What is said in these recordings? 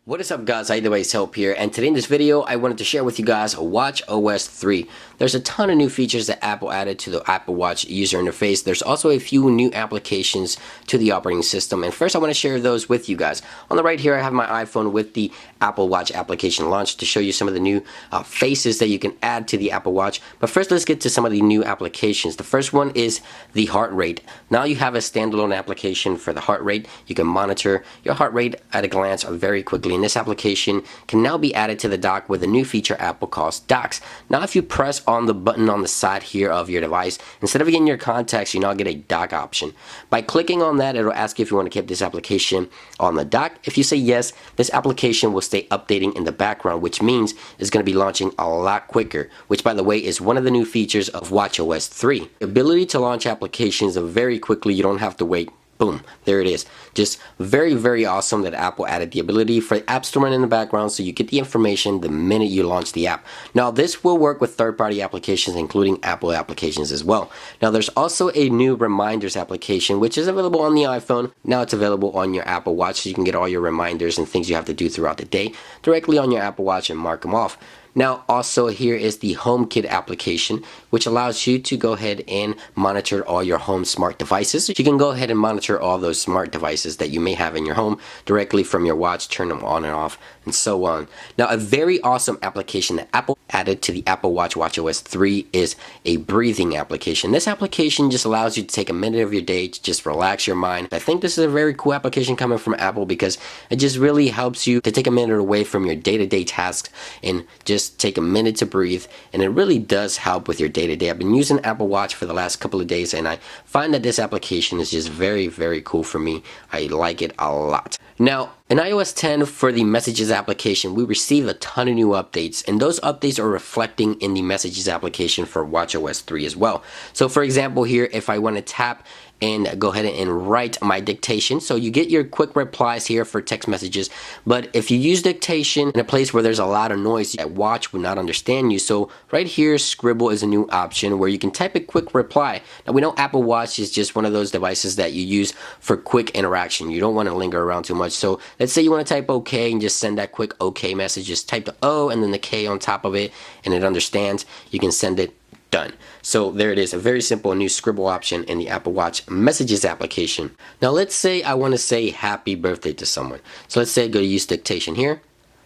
What is up guys, iDevice Help here, and today in this video I wanted to share with you guys WatchOS 3. There's a ton of new features that Apple added to the Apple Watch user interface. There's also a few new applications to the operating system, and first I want to share those with you guys. On the right here I have my iPhone with the Apple Watch application launched to show you some of the new faces that you can add to the Apple Watch. But first let's get to some of the new applications. The first one is the heart rate. Now you have a standalone application for the heart rate. You can monitor your heart rate at a glance very quickly. And this application can now be added to the dock with a new feature Apple calls docks. Now if you press on the button on the side here of your device, instead of getting your contacts, you now get a dock option. By clicking on that, it'll ask you if you want to keep this application on the dock. If you say yes, this application will stay updating in the background, which means it's going to be launching a lot quicker, which by the way is one of the new features of WatchOS 3. The ability to launch applications very quickly, you don't have to wait. Boom, there it is. Just very awesome that Apple added the ability for the App Store in the background so you get the information the minute you launch the app. Now this will work with third-party applications including Apple applications as well. Now there's also a new reminders application which is available on the iPhone. Now it's available on your Apple Watch so you can get all your reminders and things you have to do throughout the day directly on your Apple Watch and mark them off. Now also here is the HomeKit application which allows you to go ahead and monitor all your home smart devices. You can go ahead and monitor all those smart devices that you may have in your home directly from your watch, turn them on and off and so on. Now a very awesome application that Apple added to the Apple Watch WatchOS 3 is a breathing application. This application just allows you to take a minute of your day to just relax your mind. I think this is a very cool application coming from Apple because it just really helps you to take a minute away from your day-to-day tasks and just take a minute to breathe, and it really does help with your day-to-day. I've been using Apple Watch for the last couple of days and I find that this application is just very cool for me. I like it a lot. Now in iOS 10 for the Messages application, we received a ton of new updates, and those updates are reflecting in the Messages application for WatchOS 3 as well. So for example here, if I want to tap and go ahead and write my dictation, so you get your quick replies here for text messages, but if you use dictation in a place where there's a lot of noise, a watch would not understand you. So right here, Scribble is a new option where you can type a quick reply. Now we know Apple Watch is just one of those devices that you use for quick interaction. You don't want to linger around too much. So let's say you want to type OK and just send that quick OK message. Just type the O and then the K on top of it and it understands. You can send it. Done. So there it is, a very simple new scribble option in the Apple Watch Messages application. Now let's say I want to say happy birthday to someone. So let's say I go to use dictation here.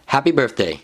Happy birthday.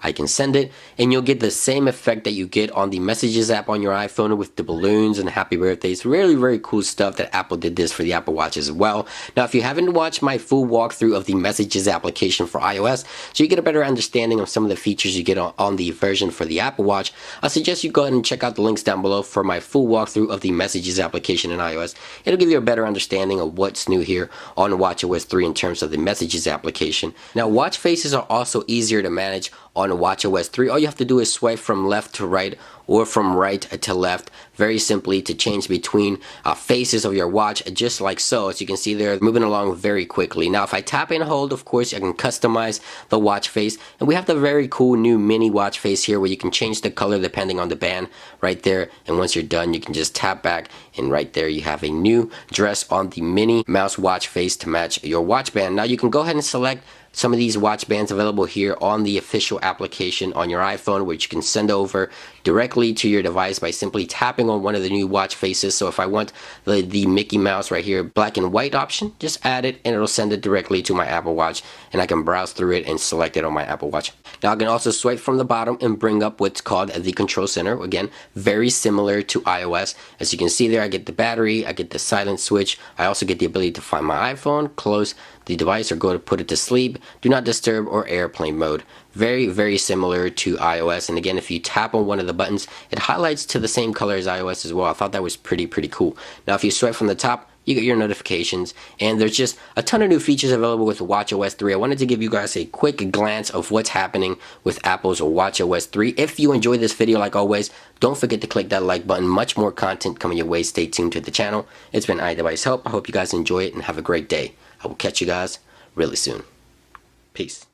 I can send it and you'll get the same effect that you get on the Messages app on your iPhone with the balloons and happy birthdays. Really very cool stuff that Apple did this for the Apple Watch as well. Now if you haven't watched my full walkthrough of the Messages application for iOS so you get a better understanding of some of the features you get on the version for the Apple Watch, I suggest you go ahead and check out the links down below for my full walkthrough of the Messages application in iOS. It'll give you a better understanding of what's new here on WatchOS 3 in terms of the Messages application. Now watch faces are also easier to manage on WatchOS 3. All you have to do is swipe from left to right or from right to left very simply to change between faces of your watch, just like so. As you can see they're moving along very quickly. Now if I tap and hold, of course I can customize the watch face, and we have the very cool new mini watch face here where you can change the color depending on the band right there, and once you're done you can just tap back and right there you have a new dress on the mini mouse watch face to match your watch band. Now you can go ahead and select some of these watch bands available here on the official application on your iPhone, which you can send over directly to your device by simply tapping on one of the new watch faces. So if I want the Mickey Mouse right here, black and white option, just add it and it'll send it directly to my Apple Watch and I can browse through it and select it on my Apple Watch. Now I can also swipe from the bottom and bring up what's called the control center. Again, very similar to iOS. As you can see there, I get the battery, I get the silent switch. I also get the ability to find my iPhone, close the device or go to put it to sleep, do not disturb, or airplane mode. Very similar to iOS. And again, if you tap on one of the buttons, it highlights to the same color as iOS as well. I thought that was pretty cool. Now if you swipe from the top, you get your notifications, and there's just a ton of new features available with WatchOS 3. I wanted to give you guys a quick glance of what's happening with Apple's WatchOS 3. If you enjoyed this video, like always, don't forget to click that like button. Much more content coming your way. Stay tuned to the channel. It's been iDevice Help. I hope you guys enjoy it and have a great day. I will catch you guys really soon. Peace.